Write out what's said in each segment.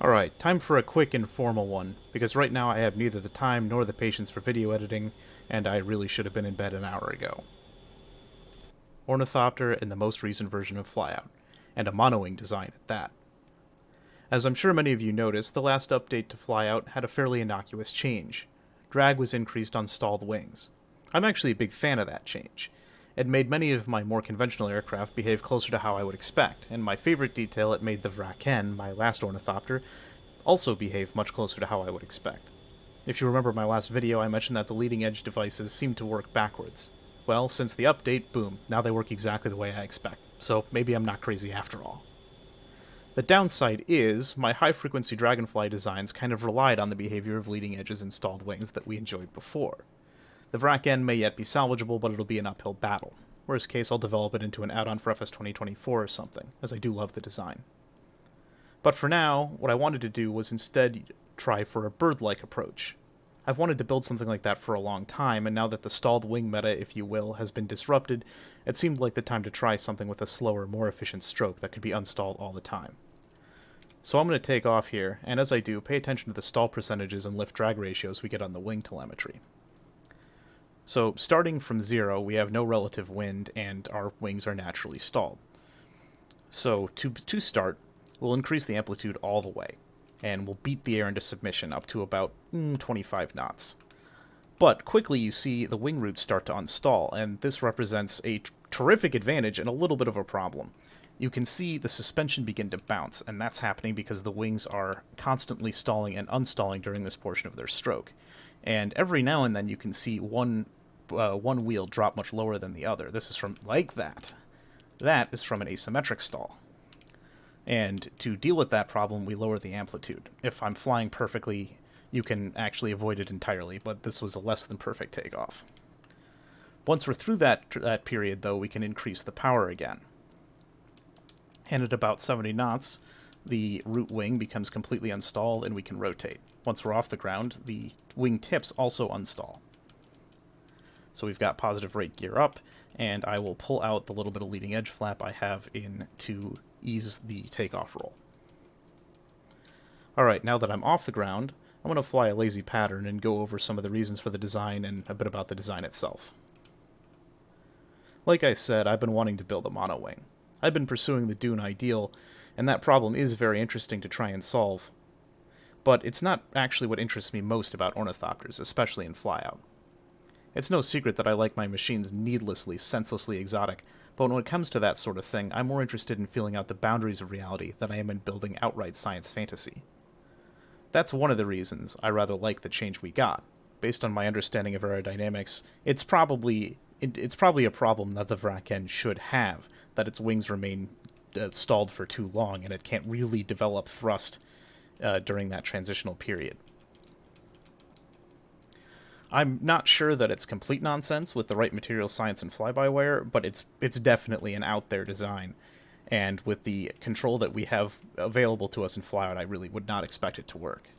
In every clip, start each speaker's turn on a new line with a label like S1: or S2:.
S1: Alright, time for a quick informal one, because right now I have neither the time nor the patience for video editing, and I really should have been in bed an hour ago. Ornithopter in the most recent version of Flyout, and a monowing design at that. As I'm sure many of you noticed, the last update to Flyout had a fairly innocuous change. Drag was increased on stalled wings. I'm actually a big fan of that change. It made many of my more conventional aircraft behave closer to how I would expect, and my favorite detail, it made the Vraken, my last Ornithopter, also behave much closer to how I would expect. If you remember my last video, I mentioned that the leading edge devices seem to work backwards. Well, since the update, boom, now they work exactly the way I expect, so maybe I'm not crazy after all. The downside is, my high-frequency Dragonfly designs kind of relied on the behavior of leading edges and stalled wings that we enjoyed before. The Vraken may yet be salvageable, but it'll be an uphill battle. Worst case, I'll develop it into an add-on for FS 2024 or something, as I do love the design. But for now, what I wanted to do was instead try for a bird-like approach. I've wanted to build something like that for a long time, and now that the stalled wing meta, if you will, has been disrupted, it seemed like the time to try something with a slower, more efficient stroke that could be unstalled all the time. So I'm going to take off here, and as I do, pay attention to the stall percentages and lift-drag ratios we get on the wing telemetry. So, starting from 0, we have no relative wind, and our wings are naturally stalled. So, to start, we'll increase the amplitude all the way, and we'll beat the air into submission up to about 25 knots. But quickly you see the wing roots start to unstall, and this represents a terrific advantage and a little bit of a problem. You can see the suspension begin to bounce, and that's happening because the wings are constantly stalling and uninstalling during this portion of their stroke. And every now and then you can see one wheel drop much lower than the other. This is from, like that. That is from an asymmetric stall. And to deal with that problem, we lower the amplitude. If I'm flying perfectly, you can actually avoid it entirely, but this was a less than perfect takeoff. Once we're through that period, though, we can increase the power again. And at about 70 knots, the root wing becomes completely unstalled and we can rotate. Once we're off the ground, the wing tips also unstall. So we've got positive rate gear up, and I will pull out the little bit of leading edge flap I have in to ease the takeoff roll. Alright, now that I'm off the ground, I'm going to fly a lazy pattern and go over some of the reasons for the design and a bit about the design itself. Like I said, I've been wanting to build a monowing. I've been pursuing the Dune ideal, and that problem is very interesting to try and solve. But it's not actually what interests me most about ornithopters, especially in Flyout. It's no secret that I like my machines needlessly, senselessly exotic, but when it comes to that sort of thing, I'm more interested in feeling out the boundaries of reality than I am in building outright science fantasy. That's one of the reasons I rather like the change we got. Based on my understanding of aerodynamics, it's probably a problem that the Vraken should have, that its wings remain stalled for too long and it can't really develop thrust during that transitional period. I'm not sure that it's complete nonsense with the right material science and fly-by-wire, but it's definitely an out-there design. And with the control that we have available to us in Flyout, I really would not expect it to work.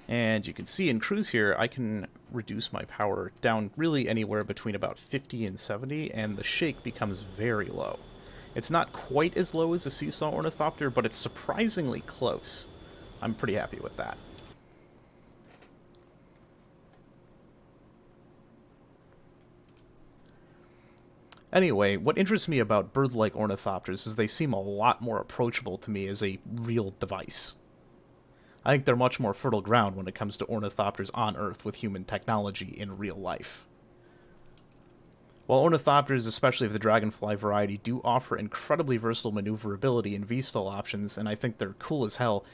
S1: And you can see in cruise here, I can reduce my power down really anywhere between about 50 and 70, and the shake becomes very low. It's not quite as low as a Seagull Ornithopter, but it's surprisingly close. I'm pretty happy with that. Anyway, what interests me about bird-like ornithopters is they seem a lot more approachable to me as a real device. I think they're much more fertile ground when it comes to ornithopters on Earth with human technology in real life. While ornithopters, especially of the dragonfly variety, do offer incredibly versatile maneuverability and V-stall options, and I think they're cool as hell,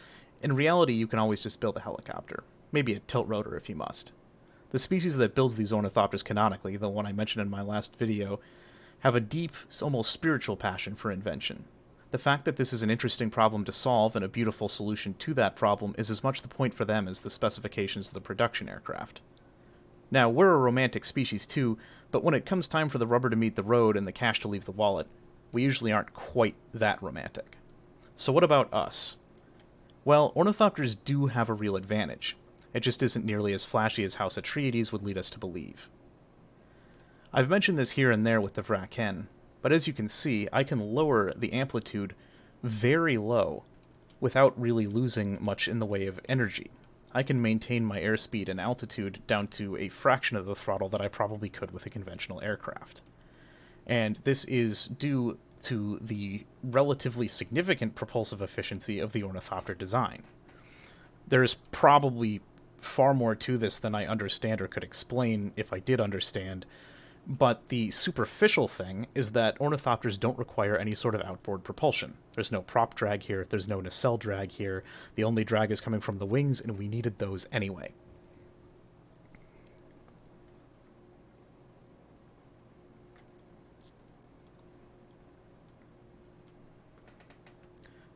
S1: in reality you can always just build a helicopter. Maybe a tilt rotor if you must. The species that builds these ornithopters canonically, the one I mentioned in my last video, have a deep, almost spiritual passion for invention. The fact that this is an interesting problem to solve and a beautiful solution to that problem is as much the point for them as the specifications of the production aircraft. Now, we're a romantic species too, but when it comes time for the rubber to meet the road and the cash to leave the wallet, we usually aren't quite that romantic. So what about us? Well, ornithopters do have a real advantage. It just isn't nearly as flashy as House Atreides would lead us to believe. I've mentioned this here and there with the Vraken, but as you can see, I can lower the amplitude very low without really losing much in the way of energy. I can maintain my airspeed and altitude down to a fraction of the throttle that I probably could with a conventional aircraft. And this is due to the relatively significant propulsive efficiency of the Ornithopter design. There's probably far more to this than I understand or could explain if I did understand, but the superficial thing is that ornithopters don't require any sort of outboard propulsion. There's no prop drag here, there's no nacelle drag here, the only drag is coming from the wings, and we needed those anyway.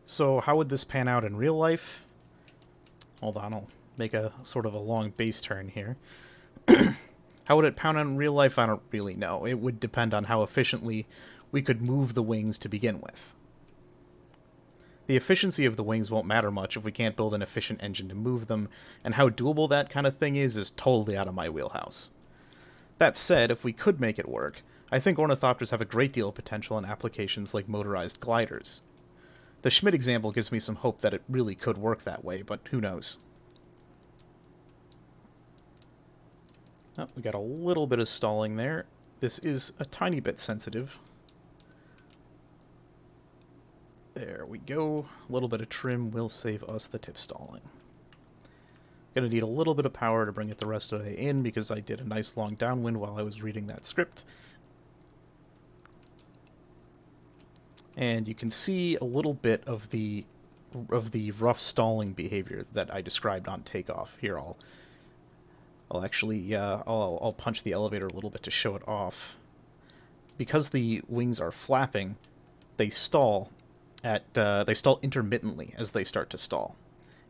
S1: So how would this pan out in real life? Hold on, I'll make a sort of a long base turn here. How would it pan out in real life? I don't really know. It would depend on how efficiently we could move the wings to begin with. The efficiency of the wings won't matter much if we can't build an efficient engine to move them, and how doable that kind of thing is totally out of my wheelhouse. That said, if we could make it work, I think ornithopters have a great deal of potential in applications like motorized gliders. The Schmidt example gives me some hope that it really could work that way, but who knows. Oh, we got a little bit of stalling there. This is a tiny bit sensitive. There we go. A little bit of trim will save us the tip stalling. Gonna need a little bit of power to bring it the rest of the way in because I did a nice long downwind while I was reading that script. And you can see a little bit of the rough stalling behavior that I described on takeoff. Here, I'll actually I'll punch the elevator a little bit to show it off. Because the wings are flapping, they stall intermittently as they start to stall.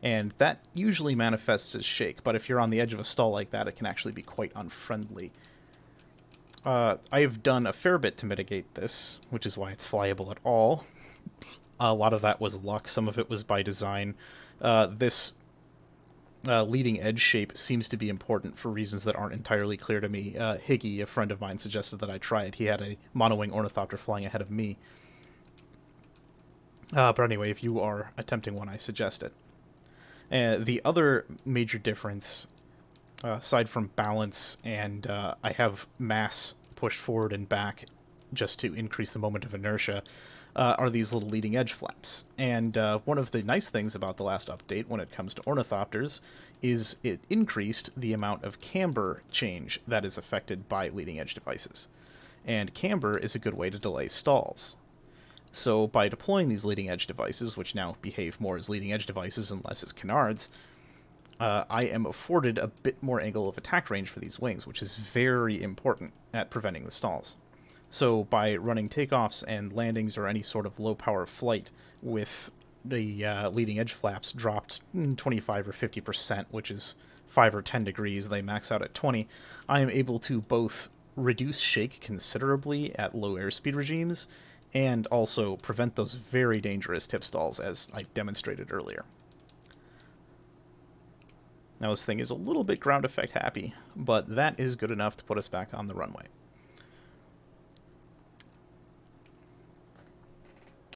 S1: And that usually manifests as shake, but if you're on the edge of a stall like that, it can actually be quite unfriendly. I have done a fair bit to mitigate this, which is why it's flyable at all. A lot of that was luck, some of it was by design. This leading edge shape seems to be important for reasons that aren't entirely clear to me. Higgy, a friend of mine, suggested that I try it. He had a monowing ornithopter flying ahead of me. But anyway, if you are attempting one, I suggest it. The other major difference, aside from balance and I have mass pushed forward and back just to increase the moment of inertia, are these little leading edge flaps. And one of the nice things about the last update when it comes to ornithopters is it increased the amount of camber change that is affected by leading edge devices. And camber is a good way to delay stalls. So by deploying these leading edge devices, which now behave more as leading edge devices and less as canards, I am afforded a bit more angle of attack range for these wings, which is very important at preventing the stalls. So by running takeoffs and landings or any sort of low-power flight with the leading edge flaps dropped 25 or 50%, which is 5 or 10 degrees, they max out at 20, I am able to both reduce shake considerably at low airspeed regimes and also prevent those very dangerous tip stalls, as I demonstrated earlier. Now this thing is a little bit ground effect happy, but that is good enough to put us back on the runway.